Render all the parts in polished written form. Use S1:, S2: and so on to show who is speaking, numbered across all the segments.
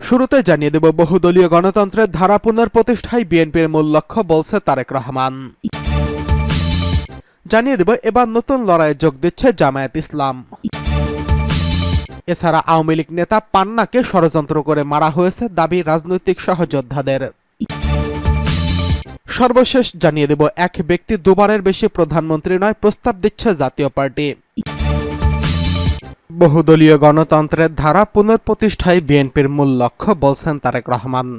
S1: শুরুতে জানিয়ে দেব বহুদলীয় গণতন্ত্রের ধারা পুনঃপ্রতিষ্ঠায় বিএনপির মূল লক্ষ্য, বলছে তারেক রহমান। জানিয়ে দেব এবার নতুন লড়াইয়ে যোগ দিচ্ছে জামায়াত ইসলাম। এছাড়া আওয়ামী লীগ নেতা পান্নাকে ষড়যন্ত্র করে মারা হয়েছে দাবি রাজনৈতিক সহযোদ্ধাদের। সর্বশেষ জানিয়ে দেব এক ব্যক্তি দুবারের বেশি প্রধানমন্ত্রী নয়, প্রস্তাব দিচ্ছে জাতীয় পার্টি। বহুদলীয় গণতন্ত্রের ধারা পুনঃপ্রতিষ্ঠায় বিএনপির মূল লক্ষ্য, বলছেন তারেক রহমান।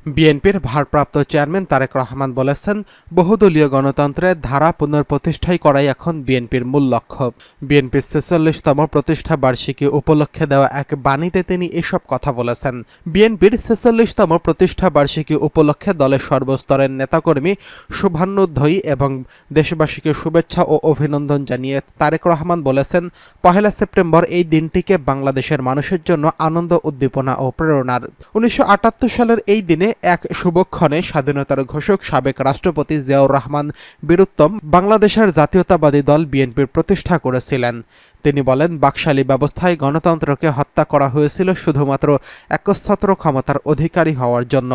S1: বিএনপির ভারপ্রাপ্ত চেয়ারম্যান তারেক রহমান বলেছেন, বহুদলীয় গণতন্ত্রের ধারা পুনঃপ্রতিষ্ঠাই করাই এখন বিএনপির মূল লক্ষ্য। বিএনপির ৪৬তম প্রতিষ্ঠা বার্ষিকী উপলক্ষে দেওয়া এক বাণীতে তিনি এসব কথা বলেছেন। বিএনপির ৪৬তম প্রতিষ্ঠা বার্ষিকী উপলক্ষে দলের সর্বস্তরের নেতাকর্মী শুভান্যুধ্যায়ী এবং দেশবাসীকে শুভেচ্ছা ও অভিনন্দন জানিয়ে তারেক রহমান বলেছেন, ১ সেপ্টেম্বর এই দিনটিকে বাংলাদেশের মানুষের জন্য আনন্দ, উদ্দীপনা ও প্রেরণার। ১৯৭৮ সালের এই দিনে এক শুভক্ষণে স্বাধীনতার ঘোষক সাবেক রাষ্ট্রপতি জিয়াউর রহমান বীরুত্তম বাংলাদেশের জাতীয়তাবাদী দল বিএনপির প্রতিষ্ঠা করেছিলেন। তিনি বলেন, বাকশালী ব্যবস্থায় গণতন্ত্রকে হত্যা করা হয়েছিল শুধুমাত্র একচ্ছত্র ক্ষমতার অধিকারী হওয়ার জন্য।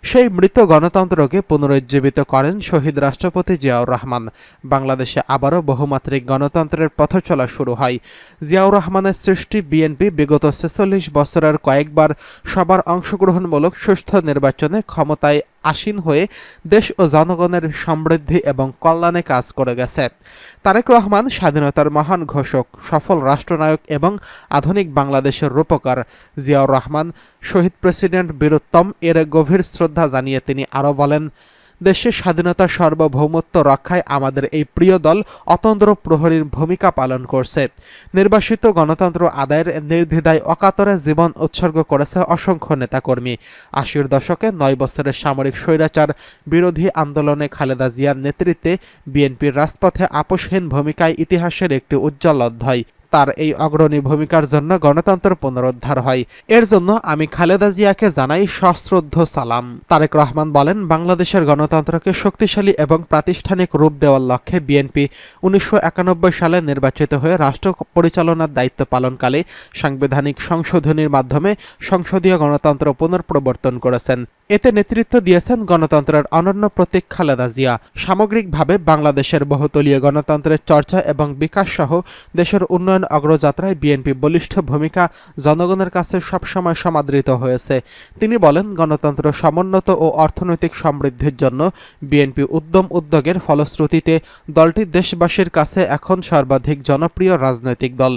S1: সেই মৃত গণতন্ত্রকে পুনরুজ্জীবিত করেন শহীদ রাষ্ট্রপতি জিয়াউর রহমান। বাংলাদেশে আবারও বহুমাত্রিক গণতন্ত্রের পথ চলা শুরু হয়। জিয়াউর রহমানের সৃষ্টি বিএনপি বিগত ৪৬ বছরের কয়েকবার সবার অংশগ্রহণমূলক সুষ্ঠু নির্বাচনে ক্ষমতায় আসীন হয়ে দেশ ও জনগণের সমৃদ্ধি এবং কল্যাণে কাজ করে গেছে। তারেক রহমান স্বাধীনতার মহান ঘোষক, সফল রাষ্ট্রনায়ক এবং আধুনিক বাংলাদেশের রূপকার। জিয়াউর রহমান শহীদ প্রেসিডেন্ট বীরুত্তম এর গভীর শ্রদ্ধা জানিয়ে তিনি আরও বলেন, দেশের স্বাধীনতা সার্বভৌমত্ব রক্ষায় আমাদের এই প্রিয় দল অতন্দ্র প্রহরীর ভূমিকা পালন করছে। নির্বাসিত গণতন্ত্র আদায়ের নির্দ্বিধায় অকাতরে জীবন উৎসর্গ করেছে অসংখ্য নেতাকর্মী। ৮০-র দশকে ৯ বছরের সামরিক স্বৈরাচার বিরোধী আন্দোলনে খালেদা জিয়ার নেতৃত্বে বিএনপির রাজপথে আপোষহীন ভূমিকায় ইতিহাসের একটি উজ্জ্বল অধ্যায়। তার এই অগ্রণী ভূমিকার জন্য গণতন্ত্র পুনরুদ্ধার হয়। এর জন্য আমি খালেদা জিয়াকে জানাই সশ্রদ্ধ সালাম। তারেক রহমান বলেন, বাংলাদেশের গণতন্ত্রকে শক্তিশালী এবং প্রাতিষ্ঠানিক রূপ দেওয়ার লক্ষ্যে বিএনপি ১৯৯১ সালে নির্বাচিত হয়ে রাষ্ট্র পরিচালনার দায়িত্ব পালনকালে সাংবিধানিক সংশোধনীর মাধ্যমে সংসদীয় গণতন্ত্র পুনঃপ্রবর্তন করেছেন। এতে নেতৃত্ব দিয়েছেন গণতন্ত্রের অনন্য প্রতীক খালেদা জিয়া। সামগ্রিকভাবে বাংলাদেশের বহুতলীয় গণতন্ত্রের চর্চা এবং বিকাশ সহ দেশের উন্নয়ন অগ্রযাত্রায় বিএনপি বলিষ্ঠ ভূমিকা জনগণের কাছে সবসময় সমাদৃত হয়েছে। তিনি বলেন, গণতন্ত্র সমুন্নত ও অর্থনৈতিক সমৃদ্ধির জন্য বিএনপি উদ্যমের ফলশ্রুতিতে দলটি দেশবাসীর কাছে এখন সর্বাধিক জনপ্রিয় রাজনৈতিক দল।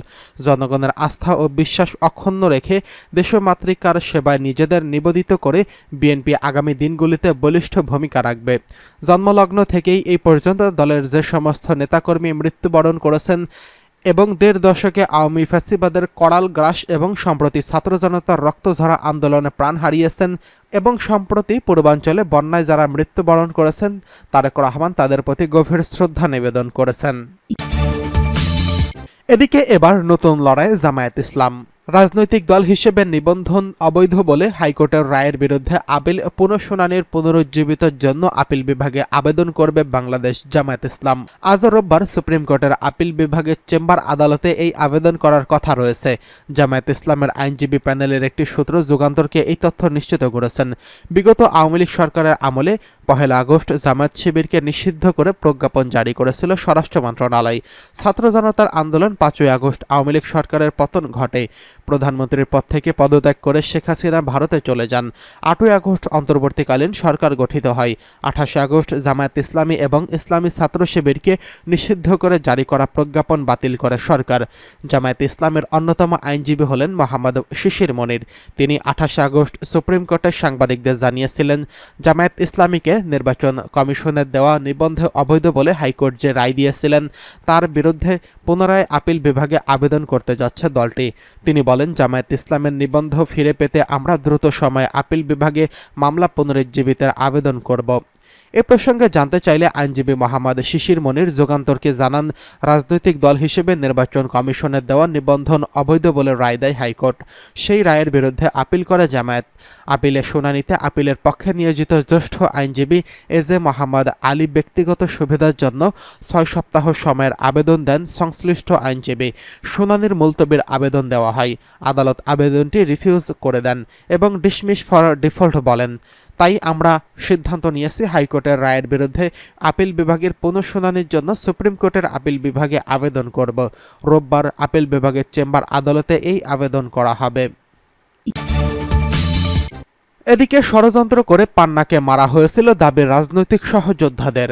S1: জনগণের আস্থা ও বিশ্বাস অক্ষুণ্ণ রেখে দেশমাতৃকার সেবায় নিজেদের নিবেদিত করে বিএনপি আগামী দিনগুলিতে বলিষ্ঠ ভূমিকা রাখবে। জন্মলগ্ন থেকেই এই পর্যন্ত দলের যে সমস্ত নেতাকর্মী মৃত্যুবরণ করেছেন এবং ১.৫ দশকে আওয়ামী ফ্যাসিবাদের করাল গ্রাস এবং সম্প্রতি ছাত্র জনতার রক্তঝরা আন্দোলনে প্রাণ হারিয়েছেন এবং সম্প্রতি পূর্বাঞ্চলে বন্যায় যারা মৃত্যুবরণ করেছেন, তারেক রহমান তাদের প্রতি গভীর শ্রদ্ধা নিবেদন করেছেন। এদিকে এবার নতুন লড়াইয়ে জামায়াত ইসলাম। রাজনৈতিক দল হিসেবে নিবন্ধন অবৈধ বলে হাইকোর্টের রায়ের বিরুদ্ধে আপিল পুনঃশুনানির পুনরুজ্জীবিতের জন্য আপিল বিভাগে আবেদন করবে বাংলাদেশ জামায়াত ইসলাম। আজ রোববার সুপ্রিম কোর্টের আপিল বিভাগের চেম্বার আদালতে এই আবেদন করার কথা রয়েছে। জামায়াত ইসলামের আইনজীবী প্যানেলের একটি সূত্র যুগান্তরকে এই তথ্য নিশ্চিত করেছেন। বিগত আওয়ামী লীগ সরকারের আমলে ১ আগস্ট জামায়াত শিবিরকে নিষিদ্ধ করে প্রজ্ঞাপন জারি করেছিল স্বরাষ্ট্র মন্ত্রণালয়। ছাত্র জনতার আন্দোলন ৫ আগস্ট আওয়ামী লীগ সরকারের পতন ঘটে। প্রধানমন্ত্রীর পদ থেকে পদত্যাগ করে শেখ হাসিনা ভারতে চলে যান। ৮ আগস্ট অন্তর্বর্তীকালীন সরকার গঠিত হয়। ২৮ আগস্ট জামায়াত ইসলামী এবং ইসলামী ছাত্র শিবিরকে নিষিদ্ধ করে জারি করা প্রজ্ঞাপন বাতিল করে সরকার। জামায়াত ইসলামের অন্যতম আইনজীবী হলেন মোহাম্মদ শিশির মনির। তিনি ২৮ আগস্ট সুপ্রিম কোর্টে সাংবাদিকদের জানিয়েছিলেন, জামায়াত ইসলামীকে নির্বাচন কমিশনের দেওয়া নিবন্ধে অবৈধ বলে হাইকোর্ট যে রায় দিয়েছিলেন তার বিরুদ্ধে পুনরায় আপিল বিভাগে আবেদন করতে যাচ্ছে দলটি। তিনি বলেন, জামায়াত ইসলামের নিবন্ধ ফিরে পেতে আমরা দ্রুত সময়ে আপিল বিভাগে মামলা পুনরুজ্জীবিতের আবেদন করব। এ প্রসঙ্গে জানতে চাইলে আইনজীবী মোহাম্মদ শিশির মনির যুগান্তরকে জানান, রাজনৈতিক দল হিসেবে নির্বাচন কমিশনের দেওয়া নিবন্ধন অবৈধ বলে রায় দেয় হাইকোর্ট। সেই রায়ের বিরুদ্ধে আপিল করে জামায়াত। আপিলের শুনানিতে আপিলের পক্ষে নিয়োজিত জ্যেষ্ঠ আইনজীবী এজে মোহাম্মদ আলী ব্যক্তিগত সুবিধার জন্য 6 সপ্তাহ সময়ের আবেদন দেন সংশ্লিষ্ট আইনজীবী। শুনানির মুলতবির আবেদন দেওয়া হয়। আদালত আবেদনটি রিফিউজ করে দেন এবং ডিসমিস ফর ডিফল্ট বলেন। তাই আমরা সিদ্ধান্ত নিয়েছি হাইকোর্টের রায়ের বিরুদ্ধে আপিল বিভাগের পুনঃশুনানির জন্য সুপ্রিম কোর্টের আপিল বিভাগে আবেদন করব। রোববার আপিল বিভাগের চেম্বার আদালতে এই আবেদন করা হবে। এদিকে ষড়যন্ত্র করে পান্নাকে মারা হয়েছিল দাবি রাজনৈতিক সহযোদ্ধাদের।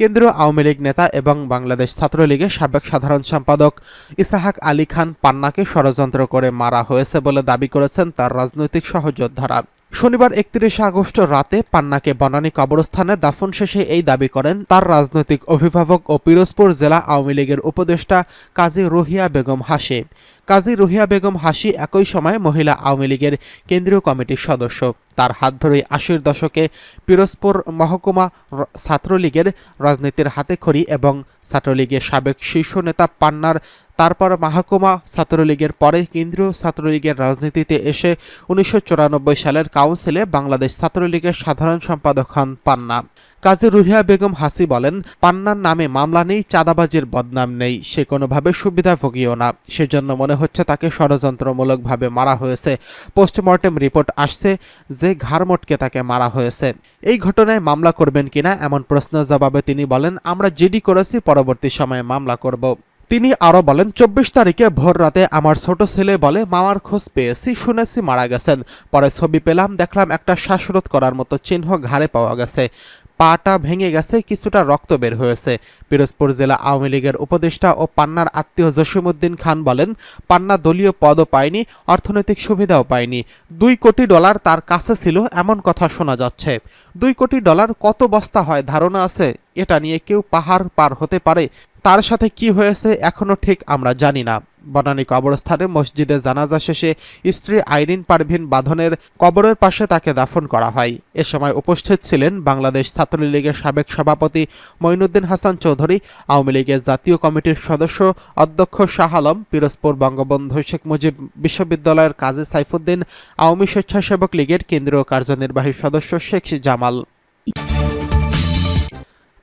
S1: কেন্দ্রীয় আওয়ামী লীগ নেতা এবং বাংলাদেশ ছাত্রলীগের সাবেক সাধারণ সম্পাদক ইসাহাক আলী খান পান্নাকে ষড়যন্ত্র করে মারা হয়েছে বলে দাবি করেছেন তার রাজনৈতিক সহযোদ্ধারা। শনিবার 31 আগস্ট রাতে পান্নাকে বনানী কবরস্থানে দাফন শেষে এই দাবি করেন তার রাজনৈতিক অভিভাবক ও পিরোজপুর জেলা আওয়ামী লীগের উপদেষ্টা কাজী রুহিয়া বেগম হাসি। কাজী রুহিয়া বেগম হাসি একই সময় মহিলা আওয়ামী লীগের কেন্দ্রীয় কমিটির সদস্য। তার হাত ধরেই 80-র দশকে পিরোজপুর মহকুমা ছাত্রলীগের রাজনীতির হাতেখড়ি এবং ছাত্রলীগের সাবেক শীর্ষ নেতা পান্নার তারপর মহকুমা ছাত্রলীগের পরে কেন্দ্রীয় ছাত্রলীগের রাজনীতিতে এসে 1994 সালের কাউন্সিলে বাংলাদেশ ছাত্রলীগের সাধারণ সম্পাদক হন পান্না। কাজী রুহিয়া বেগম হাসি বলেন, পান্নার নামে মামলা নেই, চাঁদাবাজির বদনাম নেই, সে কোনোভাবে সুবিধাভোগীও না। সেজন্য মনে হচ্ছে তাকে ষড়যন্ত্রমূলকভাবে মারা হয়েছে। পোস্টমর্টেম রিপোর্ট আসছে যে ঘাড় মটকে তাকে মারা হয়েছে। এই ঘটনায় মামলা করবেন কিনা এমন প্রশ্নের জবাবে তিনি বলেন, আমরা জিডি করেছি, পরবর্তী সময়ে মামলা করব। তিনি আরও বলেন, 24 তারিখে ভোর রাতে আমার ছোট ছেলে বলে মামার খোঁজ পেয়েছি, শুনেছি মারা গেছেন। পরে ছবি পেলাম, দেখলাম একটা শ্বাসরোধ করার মতো চিহ্ন ঘাড়ে পাওয়া গেছে, পাটা ভেঙে গেছে, কিছুটা রক্ত বের হয়েছে। পিরোজপুর জেলা আওয়ামী লীগের উপদেষ্টা ও পান্নার আত্মীয় জসিমউদ্দিন খান বলেন, পান্না দলীয় পদও পায়নি, অর্থনৈতিক সুবিধাও পায়নি। $2 কোটি তার কাছে ছিল এমন কথা শোনা যাচ্ছে। $2 কোটি কত বস্তা হয় ধারণা আছে? এটা নিয়ে কেউ পাহাড় পার হতে পারে? তার সাথে কি হয়েছে এখনো ঠিক আমরা জানি না। বনানী কবরস্থানে মসজিদে জানাজা শেষে স্ত্রী আইরিন পারভিন বাঁধনের কবরের পাশে তাকে দাফন করা হয়। এ সময় উপস্থিত ছিলেন বাংলাদেশ ছাত্রলীগের সাবেক সভাপতি মঈনুদ্দিন হাসান চৌধুরী, আওয়ামী লীগের জাতীয় কমিটির সদস্য অধ্যক্ষ শাহ আলম, পিরোজপুর বঙ্গবন্ধু শেখ মুজিব বিশ্ববিদ্যালয়ের কাজী সাইফুদ্দিন, আওয়ামী স্বেচ্ছাসেবক লীগের কেন্দ্রীয় কার্যনির্বাহী সদস্য শেখ জামাল।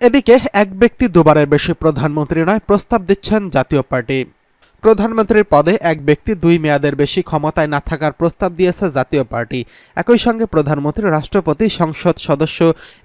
S1: এদিকে এক ব্যক্তি দুবারের বেশি প্রধানমন্ত্রী নয়, প্রস্তাব দিচ্ছেন জাতীয় পার্টি। প্রধানমন্ত্রীর পদে এক ব্যক্তি 2 মেয়াদের বেশি ক্ষমতায় না থাকার প্রস্তাব দিয়েছে জাতীয় পার্টি। একই সঙ্গে প্রধানমন্ত্রী, রাষ্ট্রপতি, সংসদ সদস্য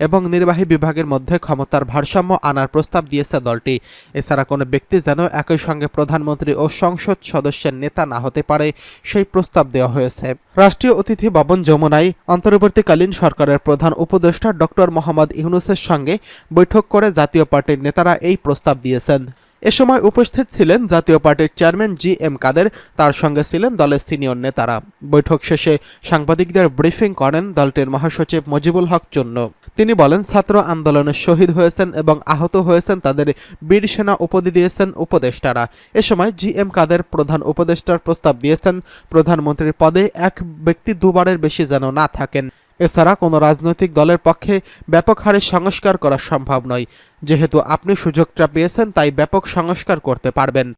S1: এবং নির্বাহী বিভাগের মধ্যে ক্ষমতার ভারসাম্য আনার প্রস্তাব দিয়েছে দলটি। এছাড়া কোনো ব্যক্তি যেন একই সঙ্গে প্রধানমন্ত্রী ও সংসদ সদস্যের নেতা না হতে পারে সেই প্রস্তাব দেওয়া হয়েছে। রাষ্ট্রীয় অতিথি ভবন যমুনায় অন্তর্বর্তীকালীন সরকারের প্রধান উপদেষ্টা ডক্টর মোহাম্মদ ইউনূসের সঙ্গে বৈঠক করে জাতীয় পার্টির নেতারা এই প্রস্তাব দিয়েছেন। এ সময় উপস্থিত ছিলেন জাতীয় পার্টির চেয়ারম্যান জি.এম. কাদের, তার সঙ্গে ছিলেন দলের সিনিয়র নেতারা। বৈঠক শেষে সাংবাদিকদের ব্রিফিং করেন দলটির মহাসচিব মজিবুল হক চূন্য। তিনি বলেন, ছাত্র আন্দোলনে শহীদ হয়েছেন এবং আহত হয়েছেন তাদের বীর সেনা উপাধি দিয়েছেন উপদেষ্টারা। এ সময় জি.এম. কাদের প্রধান উপদেষ্টার প্রস্তাব দিয়েছেন প্রধানমন্ত্রীর পদে এক ব্যক্তি 2 বারের বেশি যেন না থাকেন। এছাড়া কোনো রাজনৈতিক দলের পক্ষে ব্যাপক হারে সংস্কার করা সম্ভব নয়। যেহেতু আপনি সুযোগটা পেয়েছেন তাই ব্যাপক সংস্কার করতে পারবেন।